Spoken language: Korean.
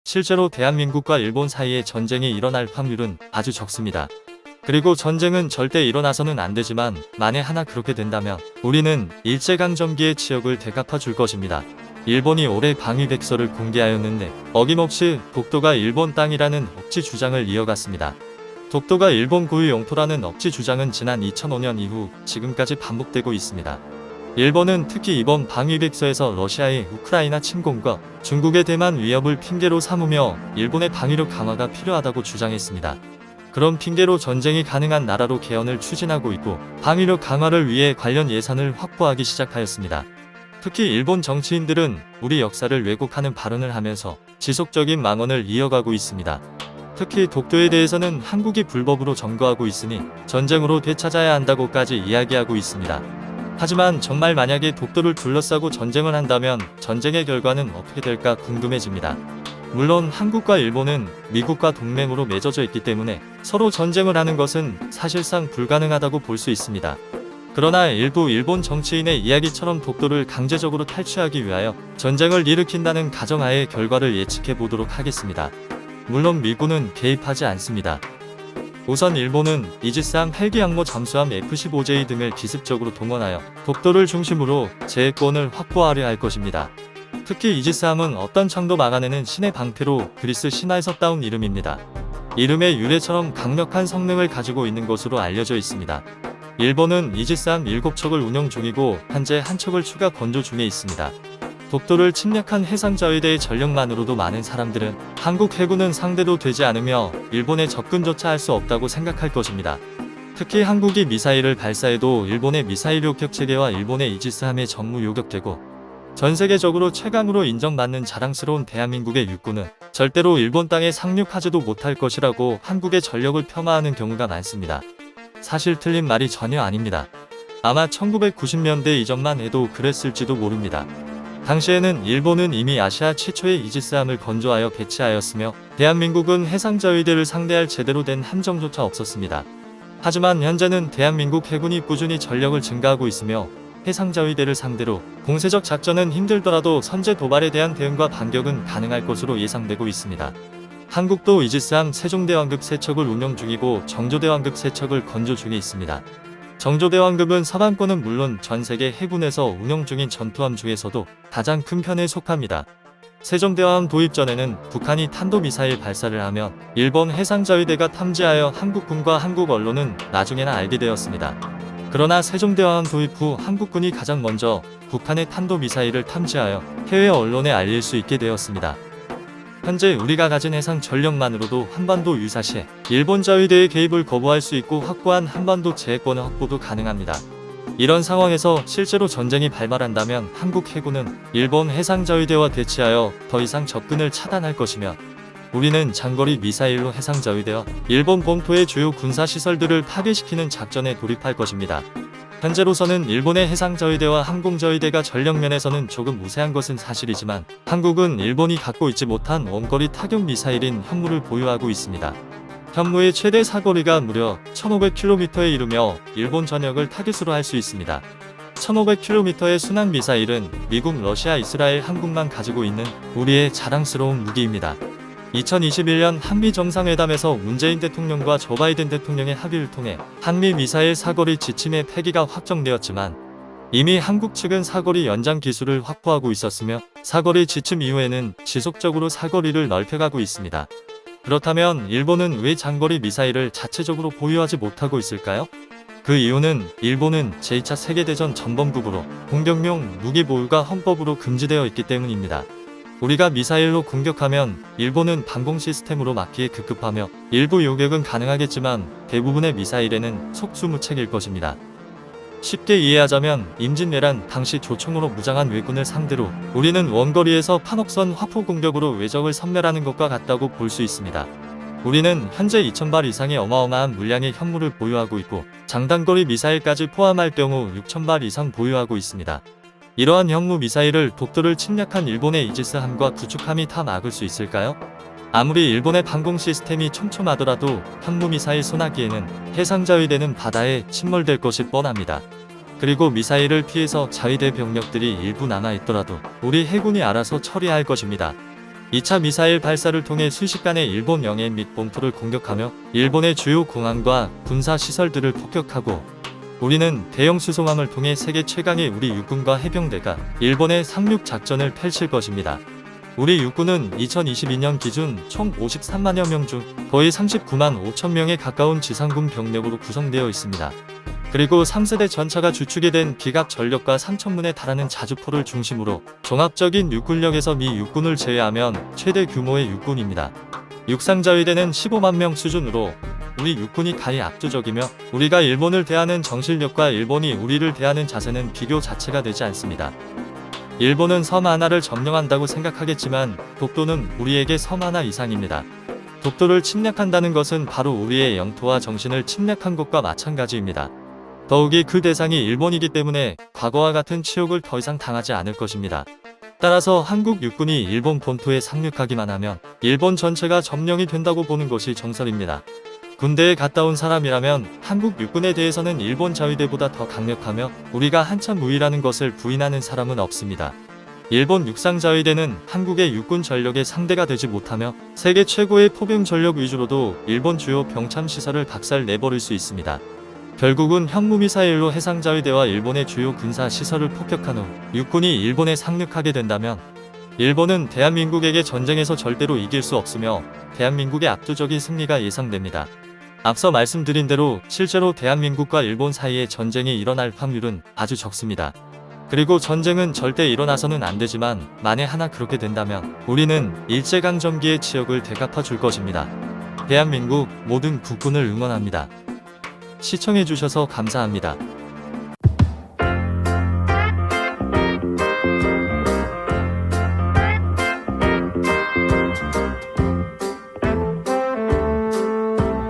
실제로 대한민국과 일본 사이에 전쟁이 일어날 확률은 아주 적습니다. 그리고 전쟁은 절대 일어나서는 안 되지만 만에 하나 그렇게 된다면 우리는 일제강점기의 치욕을 되갚아 줄 것입니다. 일본이 올해 방위백서를 공개하였는데 어김없이 독도가 일본 땅이라는 억지 주장을 이어갔습니다. 독도가 일본 고유 영토라는 억지 주장은 지난 2005년 이후 지금까지 반복되고 있습니다. 일본은 특히 이번 방위백서에서 러시아의 우크라이나 침공과 중국의 대만 위협을 핑계로 삼으며 일본의 방위력 강화가 필요하다고 주장했습니다. 그런 핑계로 전쟁이 가능한 나라로 개헌을 추진하고 있고 방위력 강화를 위해 관련 예산을 확보하기 시작하였습니다. 특히 일본 정치인들은 우리 역사를 왜곡하는 발언을 하면서 지속적인 망언을 이어가고 있습니다. 특히 독도에 대해서는 한국이 불법으로 점거하고 있으니 전쟁으로 되찾아야 한다고까지 이야기하고 있습니다. 하지만 정말 만약에 독도를 둘러싸고 전쟁을 한다면 전쟁의 결과는 어떻게 될까 궁금해집니다. 물론 한국과 일본은 미국과 동맹으로 맺어져 있기 때문에 서로 전쟁을 하는 것은 사실상 불가능하다고 볼 수 있습니다. 그러나 일부 일본 정치인의 이야기처럼 독도를 강제적으로 탈취하기 위하여 전쟁을 일으킨다는 가정하에 결과를 예측해 보도록 하겠습니다. 물론 미군은 개입하지 않습니다. 우선 일본은 이지스함 헬기 항모 잠수함 F-15J 등을 기습적으로 동원하여 독도를 중심으로 제해권을 확보하려 할 것입니다. 특히 이지스함은 어떤 창도 막아내는 신의 방패로 그리스 신화에서 따온 이름입니다. 이름의 유래처럼 강력한 성능을 가지고 있는 것으로 알려져 있습니다. 일본은 이지스함 7척을 운영 중이고 현재 한 척을 추가 건조 중에 있습니다. 독도를 침략한 해상자위대의 전력만으로도 많은 사람들은 한국 해군은 상대도 되지 않으며 일본에 접근조차 할 수 없다고 생각할 것입니다. 특히 한국이 미사일을 발사해도 일본의 미사일 요격 체계와 일본의 이지스함에 전무 요격되고 전 세계적으로 최강으로 인정받는 자랑스러운 대한민국의 육군은 절대로 일본 땅에 상륙하지도 못할 것이라고 한국의 전력을 폄하하는 경우가 많습니다. 사실 틀린 말이 전혀 아닙니다. 아마 1990년대 이전만 해도 그랬을지도 모릅니다. 당시에는 일본은 이미 아시아 최초의 이지스함을 건조하여 배치하였으며 대한민국은 해상자위대를 상대할 제대로 된 함정조차 없었습니다. 하지만 현재는 대한민국 해군이 꾸준히 전력을 증가하고 있으며 해상자위대를 상대로 공세적 작전은 힘들더라도 선제 도발에 대한 대응과 반격은 가능할 것으로 예상되고 있습니다. 한국도 이지스함 세종대왕급 3척을 운영 중이고 정조대왕급 3척을 건조 중에 있습니다. 정조대왕급은 서방권은 물론 전세계 해군에서 운영 중인 전투함 중에서도 가장 큰 편에 속합니다. 세종대왕 도입 전에는 북한이 탄도미사일 발사를 하면 일본 해상자위대가 탐지하여 한국군과 한국 언론은 나중에나 알게 되었습니다. 그러나 세종대왕 도입 후 한국군이 가장 먼저 북한의 탄도미사일을 탐지하여 해외 언론에 알릴 수 있게 되었습니다. 현재 우리가 가진 해상 전력만으로도 한반도 유사시에 일본 자위대의 개입을 거부할 수 있고 확고한 한반도 제해권의 확보도 가능합니다. 이런 상황에서 실제로 전쟁이 발발한다면 한국 해군은 일본 해상자위대와 대치하여 더 이상 접근을 차단할 것이며 우리는 장거리 미사일로 해상자위대와 일본 본토의 주요 군사시설들을 파괴시키는 작전에 돌입할 것입니다. 현재로서는 일본의 해상자위대와 항공자위대가 전력면에서는 조금 우세한 것은 사실이지만 한국은 일본이 갖고 있지 못한 원거리 타격 미사일인 현무를 보유하고 있습니다. 현무의 최대 사거리가 무려 1500km에 이르며 일본 전역을 타깃으로 할 수 있습니다. 1500km의 순항 미사일은 미국, 러시아, 이스라엘, 한국만 가지고 있는 우리의 자랑스러운 무기입니다. 2021년 한미 정상회담에서 문재인 대통령과 조 바이든 대통령의 합의를 통해 한미 미사일 사거리 지침의 폐기가 확정되었지만 이미 한국 측은 사거리 연장 기술을 확보하고 있었으며 사거리 지침 이후에는 지속적으로 사거리를 넓혀가고 있습니다. 그렇다면 일본은 왜 장거리 미사일을 자체적으로 보유하지 못하고 있을까요? 그 이유는 일본은 제2차 세계대전 전범국으로 공격용 무기 보유가 헌법으로 금지되어 있기 때문입니다. 우리가 미사일로 공격하면 일본은 방공 시스템으로 막기에 급급하며 일부 요격은 가능하겠지만 대부분의 미사일에는 속수무책일 것입니다. 쉽게 이해하자면 임진왜란 당시 조총으로 무장한 왜군을 상대로 우리는 원거리에서 판옥선 화포 공격으로 왜적을 섬멸하는 것과 같다고 볼 수 있습니다. 우리는 현재 2000발 이상의 어마어마한 물량의 현무를 보유하고 있고 장단거리 미사일까지 포함할 경우 6000발 이상 보유하고 있습니다. 이러한 현무 미사일을 독도를 침략한 일본의 이지스함과 구축함이 다 막을 수 있을까요? 아무리 일본의 방공 시스템이 촘촘하더라도 현무 미사일 소나기에는 해상자위대는 바다에 침몰될 것이 뻔합니다. 그리고 미사일을 피해서 자위대 병력들이 일부 남아있더라도 우리 해군이 알아서 처리할 것입니다. 2차 미사일 발사를 통해 순식간에 일본 영해 및 본토를 공격하며 일본의 주요 공항과 군사 시설들을 폭격하고, 우리는 대형 수송함을 통해 세계 최강의 우리 육군과 해병대가 일본의 상륙 작전을 펼칠 것입니다. 우리 육군은 2022년 기준 총 53만여 명 중 거의 39만 5천 명에 가까운 지상군 병력으로 구성되어 있습니다. 그리고 3세대 전차가 주축이 된 기갑 전력과 3,000문에 달하는 자주포를 중심으로 종합적인 육군력에서 미 육군을 제외하면 최대 규모의 육군입니다. 육상자위대는 15만 명 수준으로 우리 육군이 가히 압도적이며, 우리가 일본을 대하는 정신력과 일본이 우리를 대하는 자세는 비교 자체가 되지 않습니다. 일본은 섬 하나를 점령한다고 생각하겠지만 독도는 우리에게 섬 하나 이상입니다. 독도를 침략한다는 것은 바로 우리의 영토와 정신을 침략한 것과 마찬가지입니다. 더욱이 그 대상이 일본이기 때문에 과거와 같은 치욕을 더 이상 당하지 않을 것입니다. 따라서 한국 육군이 일본 본토에 상륙하기만 하면 일본 전체가 점령이 된다고 보는 것이 정설입니다. 군대에 갔다 온 사람이라면 한국 육군에 대해서는 일본 자위대보다 더 강력하며 우리가 한참 우위라는 것을 부인하는 사람은 없습니다. 일본 육상자위대는 한국의 육군 전력의 상대가 되지 못하며 세계 최고의 포병 전력 위주로도 일본 주요 병참 시설을 박살 내버릴 수 있습니다. 결국은 현무미사일로 해상자위대와 일본의 주요 군사 시설을 폭격한 후 육군이 일본에 상륙하게 된다면 일본은 대한민국에게 전쟁에서 절대로 이길 수 없으며 대한민국의 압도적인 승리가 예상됩니다. 앞서 말씀드린 대로 실제로 대한민국과 일본 사이에 전쟁이 일어날 확률은 아주 적습니다. 그리고 전쟁은 절대 일어나서는 안 되지만 만에 하나 그렇게 된다면 우리는 일제강점기의 치욕을 되갚아 줄 것입니다. 대한민국 모든 국군을 응원합니다. 시청해주셔서 감사합니다.